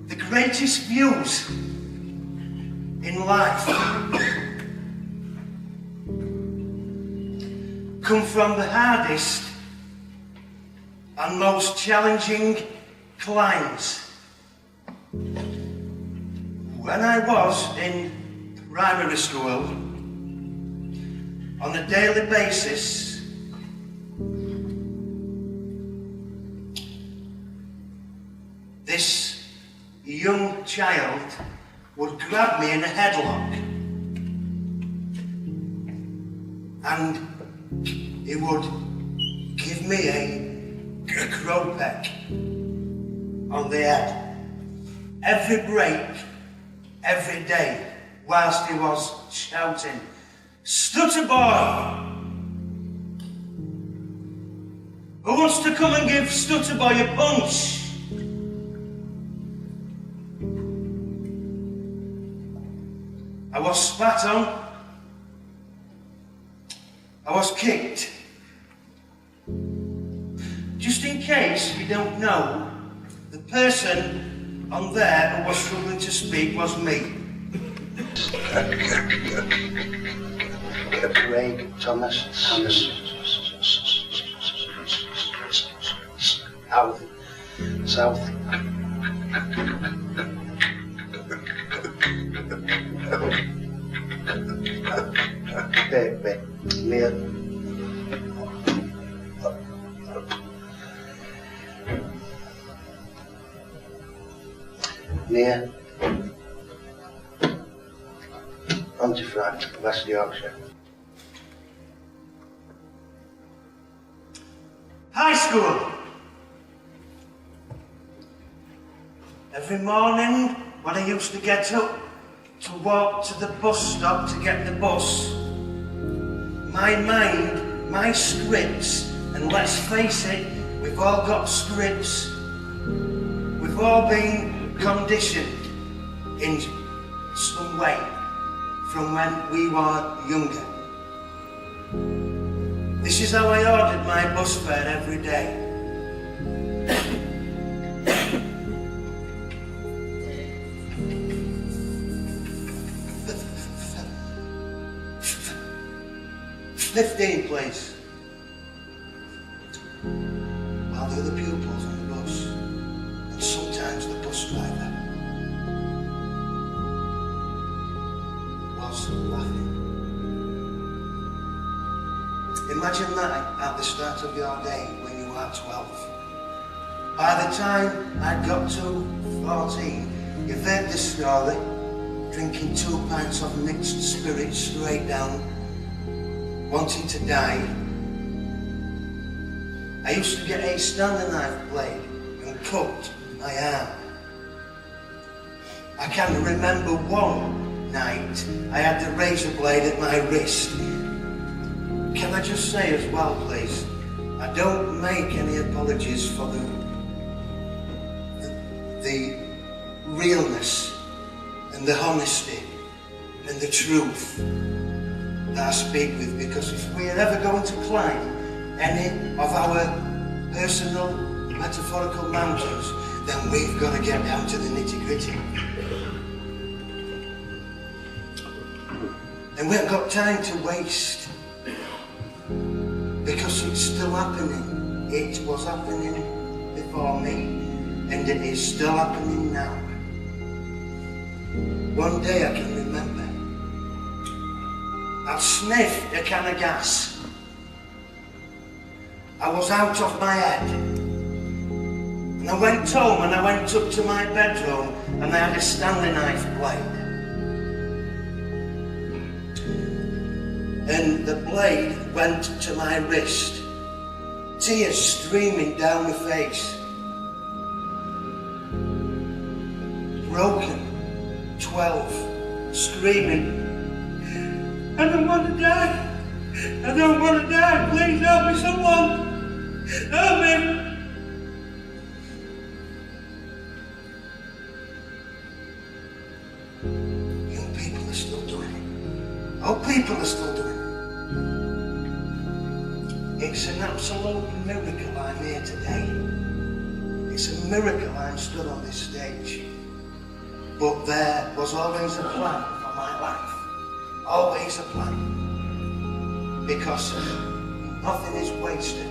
The greatest views in life come from the hardest and most challenging climbs. When I was in primary school, on a daily basis, this young child would grab me in a headlock and he would give me a crow peck on the head every break, every day, whilst he was shouting, "Stutter boy! Who wants to come and give Stutter boy a punch?" I was spat on, I was kicked. Just in case you don't know, the person on there who was struggling to speak was me. Craig Thomas Hammond. South. Baby, near. Near Pontefract, West Yorkshire. High school. Every morning when I used to get up to walk to the bus stop to get the bus, my mind, my scripts, and let's face it, we've all got scripts. We've all been conditioned in some way from when we were younger. This is how I ordered my bus fare every day. $15, please. While the other pupils on the bus, and sometimes the bus driver, was laughing. Imagine that at the start of your day when you are 12. By the time I got to 14, you've heard the story, drinking 2 pints of mixed spirits straight down, wanting to die. I used to get a Stanley knife blade and cut my arm. I can remember one night I had the razor blade at my wrist. Can I just say as well, please, I don't make any apologies for the realness and the honesty and the truth that I speak with, because if we are ever going to climb any of our personal metaphorical mountains, then we've got to get down to the nitty-gritty. And we haven't got time to waste, because it's still happening. It was happening before me, and it is still happening now. One day I can remember, I'd sniffed a can of gas. I was out of my head. And I went home and I went up to my bedroom and I had a Stanley knife blade. And the blade went to my wrist. Tears streaming down my face. Broken, 12, screaming, "I don't want to die! I don't want to die! Please help me, someone! Help me!" Young people are still doing it. Old people are still doing it. It's an absolute miracle I'm here today. a miracle I'm stood on this stage. But there was always a plan for my life. Always a plan. Because nothing is wasted.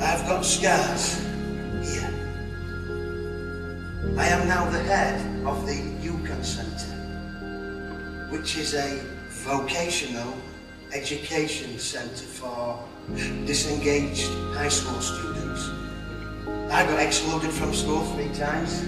I've got scars here. I am now the head of the UCAN Centre, which is a vocational education centre for disengaged high school students. I got excluded from school 3 times.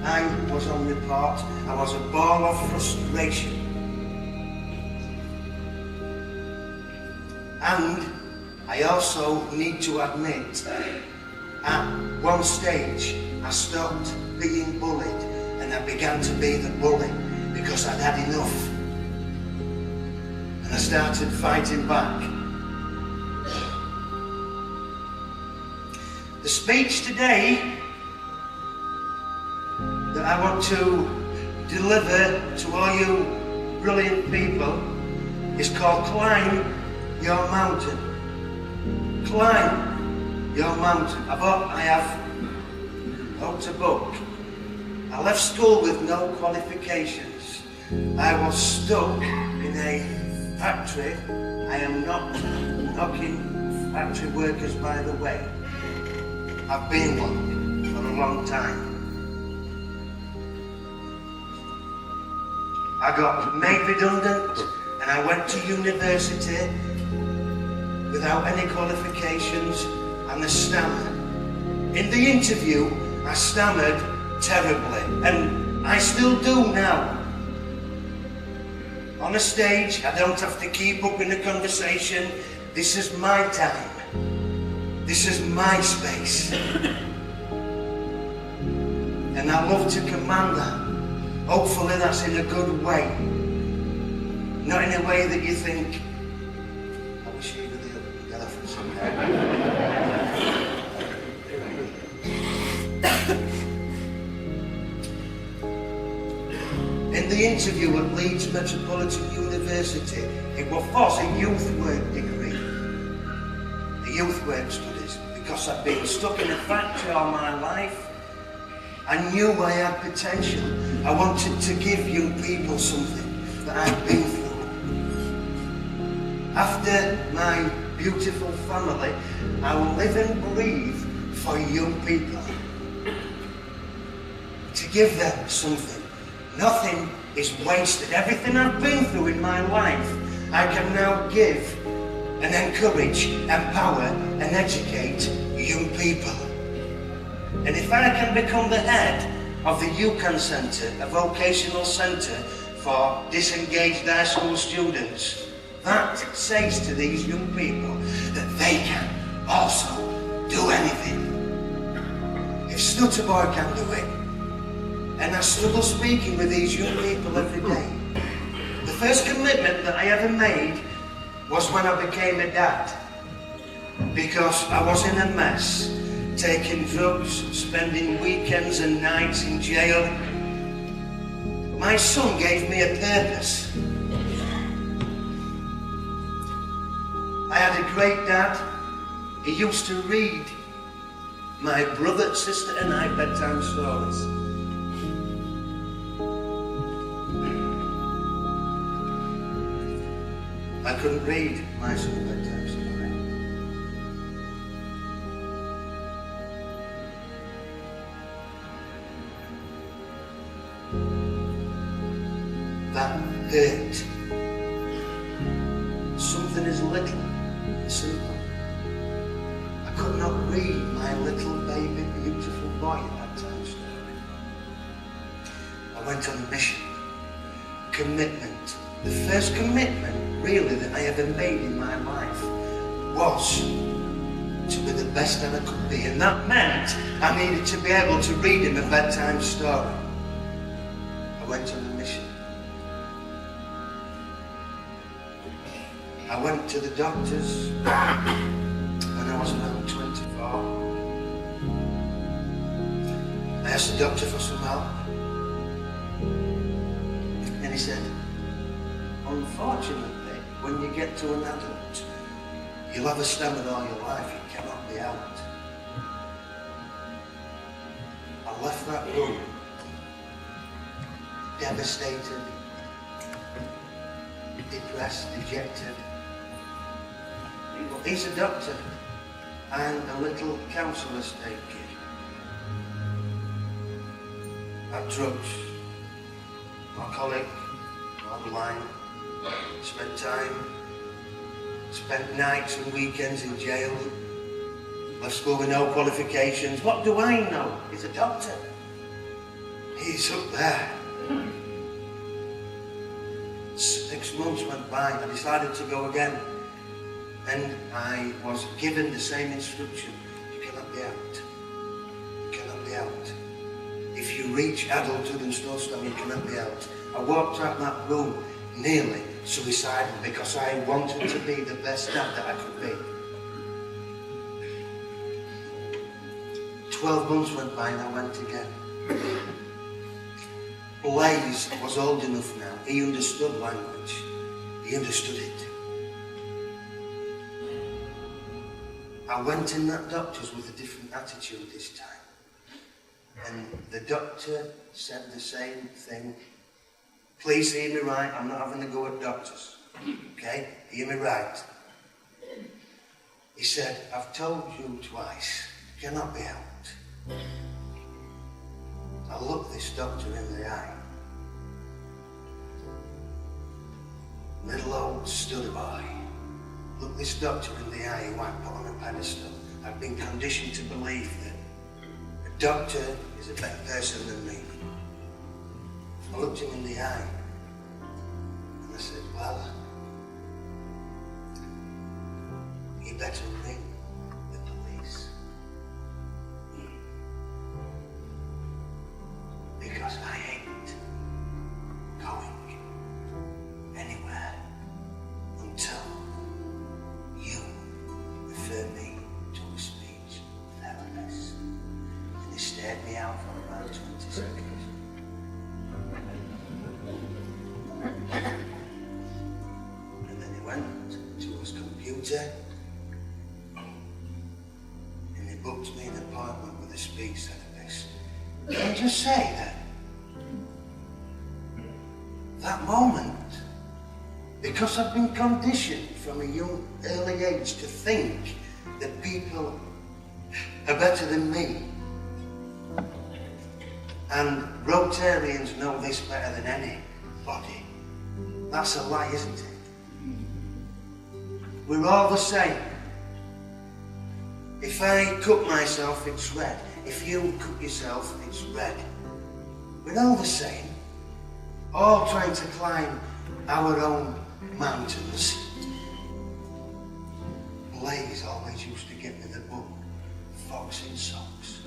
I was on report. I was a ball of frustration. And I also need to admit, at one stage, I stopped being bullied and I began to be the bully because I'd had enough. And I started fighting back. The speech today that I want to deliver to all you brilliant people is called Climb Your Mountain. Climb your mountain. I have wrote a book. I left school with no qualifications. I was stuck in a factory. I am not knocking factory workers, by the way. I've been one for a long time. I got made redundant and I went to university without any qualifications and I stammered. In the interview, I stammered terribly, and I still do now. On a stage, I don't have to keep up in a conversation. This is my time. This is my space. And I love to command that. Hopefully that's in a good way. Not in a way that you think, I wish you were the elephant somewhere. In the interview at Leeds Metropolitan University, it was a youth work degree, a youth work studies, because I'd been stuck in a factory all my life. I knew I had potential. I wanted to give young people something that I'd been through. After my beautiful family, I will live and breathe for young people. To give them something. Nothing is wasted. Everything I've been through in my life, I can now give and encourage, empower and educate young people. And if I can become the head of the UCAN Centre, a vocational centre for disengaged high school students, that says to these young people that they can also do anything. If Stutterboy can do it, and I struggle speaking with these young people every day. The first commitment that I ever made was when I became a dad. Because I was in a mess, taking drugs, spending weekends and nights in jail. My son gave me a purpose. I had a great dad. He used to read my brother, sister and I bedtime stories. I couldn't read my son bedtime story. That hurt. Something as little and simple. I could not read my little baby, beautiful boy bedtime story. I went on a mission. Commitment. The first commitment, really, that I ever made in my life was to be the best that I could be. And that meant I needed to be able to read him a bedtime story. I went on a mission. I went to the doctors when I was around 24. I asked the doctor for some help. And he said, unfortunately, when you get to an adult, you'll have a stammer all your life, you cannot be out. I left that room devastated, depressed, dejected. But he's a doctor and a little council estate kid. Had drugs, alcoholic, borderline, spent nights and weekends in jail, left school with no qualifications. What do I know? He's a doctor. He's up there. 6 months went by, I decided to go again. And I was given the same instruction. You cannot be out. You cannot be out. If you reach adulthood and snowstorm, you cannot be out. I walked out that room nearly suicidal because I wanted to be the best dad that I could be. 12 months went by and I went again. Blaze was old enough now. He understood language. He understood it. I went in that doctor's with a different attitude this time. And the doctor said the same thing. Please hear me right, I'm not having to go at doctors. Okay? Hear me right. He said, I've told you twice, you cannot be out. I looked this doctor in the eye. Little old stud boy. Looked this doctor in the eye who I put on a pedestal. I've been conditioned to believe that a doctor is a better person than me. I looked him in the eye and I said, well, you better ring the police. Because I ain't going anywhere until you refer me to a speech therapist. And he stared me out for about 20 seconds. And then he went to his computer and he booked me an appointment with a speech therapist. Can I just say that moment, because I've been conditioned from a young, early age to think that people are better than me. And Rotarians know this better than anybody. That's a lie, isn't it? We're all the same. If I cut myself, it's red. If you cut yourself, it's red. We're all the same. All trying to climb our own mountains. Blaze always used to give me the book, Fox in Socks.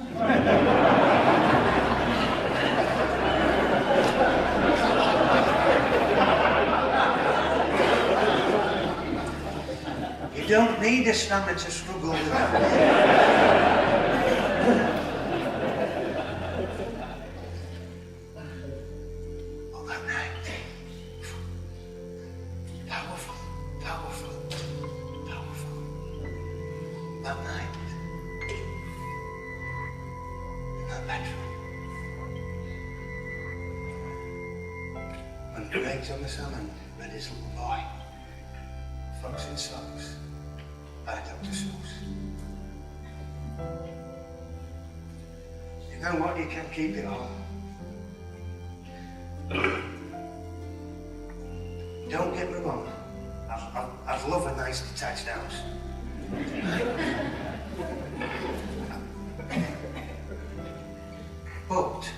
You don't need a stammer to struggle with that. Oh, that night. Powerful, powerful, powerful. That night. In that bedroom. When Craig Thomas Hammond read his little boy, Fox in Socks, by Dr. Seuss. You know what? You can't keep it all. Don't get me wrong. I'd love a nice detached house. But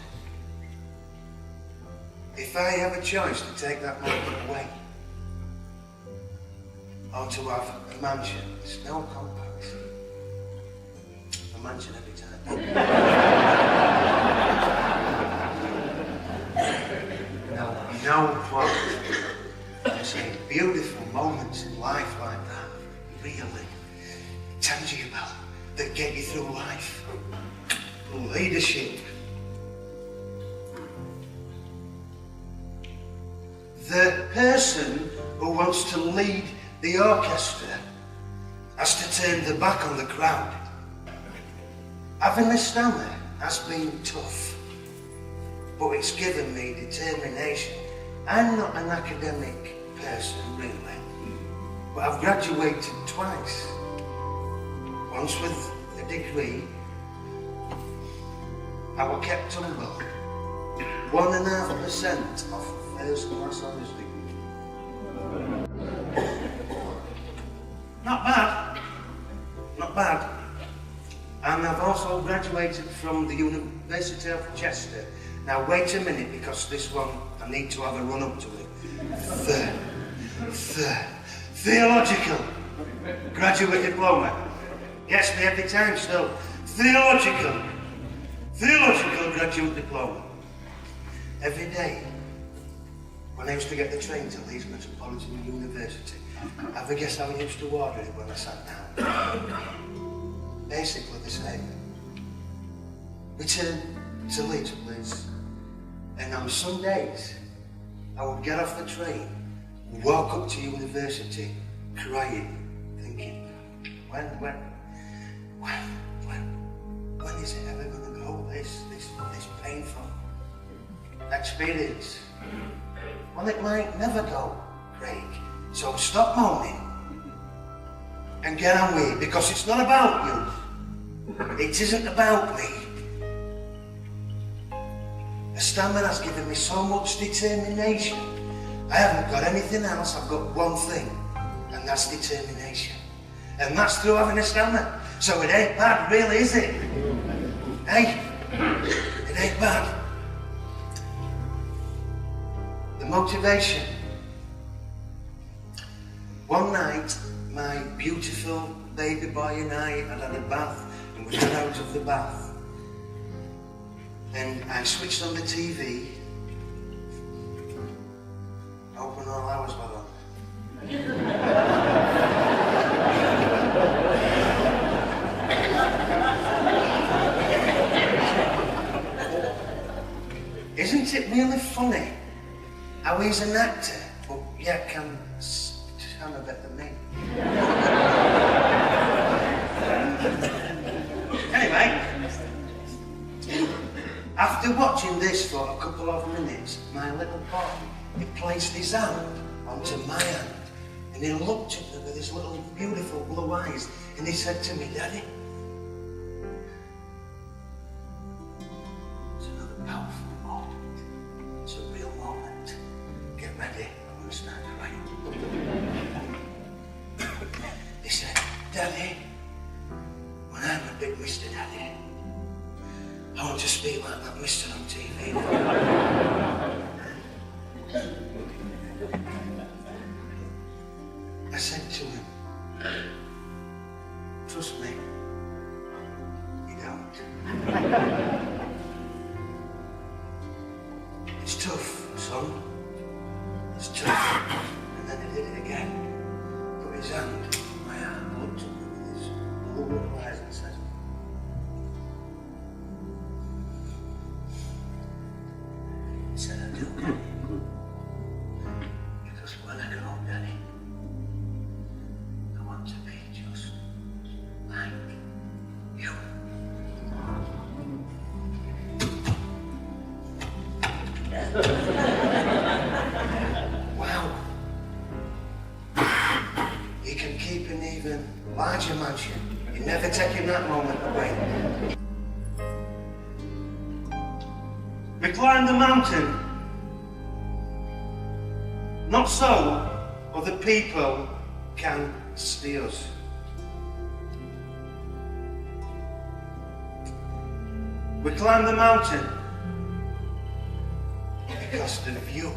if I have a choice to take that moment away, or to have a mansion, there's no comparison. A mansion every time. No plot. I'm saying beautiful moments in life like that, really tangible, that get you through life. Leadership. The person who wants to lead the orchestra has to turn their back on the crowd. Having a stammer has been tough, but it's given me determination. I'm not an academic person, really, but I've graduated twice. Once with a degree, I was kept humble. 1.5% of first class honours degree. Not bad. Not bad. And I've also graduated from the University of Chester. Now wait a minute, because this one, I need to have a run up to it. Theological graduate diploma. Gets me every time still. Theological graduate diploma. Every day, when I used to get the train to Leeds Metropolitan University, have a guess how I used to order it when I sat down? Basically the same. Return to Leeds, please. And on Sundays, I would get off the train, walk up to university, crying, thinking, when is it ever going to go? This painful experience. Well, it might never go, Craig. So stop moaning and get on with it, because it's not about you. It isn't about me. A stammer has given me so much determination. I haven't got anything else. I've got one thing, and that's determination. And that's through having a stammer. So it ain't bad, really, is it? Hey, it ain't bad. The motivation. One night, my beautiful baby boy and I had a bath, and we got out of the bath. And I switched on the TV. Open all hours were on. Isn't it really funny how he's an actor, but yet can sound a bit than me? Anyway, after watching this for a couple of minutes, my little boy, he placed his hand onto my hand, and he looked at me with his little beautiful blue eyes, and he said to me, "Daddy, it's another powerful moment. It's a real moment. Get ready, I'm going to start crying." He said, "Daddy, when I'm a big Mr. Daddy, I want to speak like that Mr. on TV." I said to him, "Trust me, you don't." It's tough, son. It's tough. And then he did it again. Put his hand on my arm, looked at me with his blue little eyes and said, "I do, Daddy. Because when I grow up, Daddy, I want to be just like you." Wow. He can keep an even larger mansion. You're never taking that moment away. We climbed the mountain. Not so other people can see us. We climbed the mountain because the view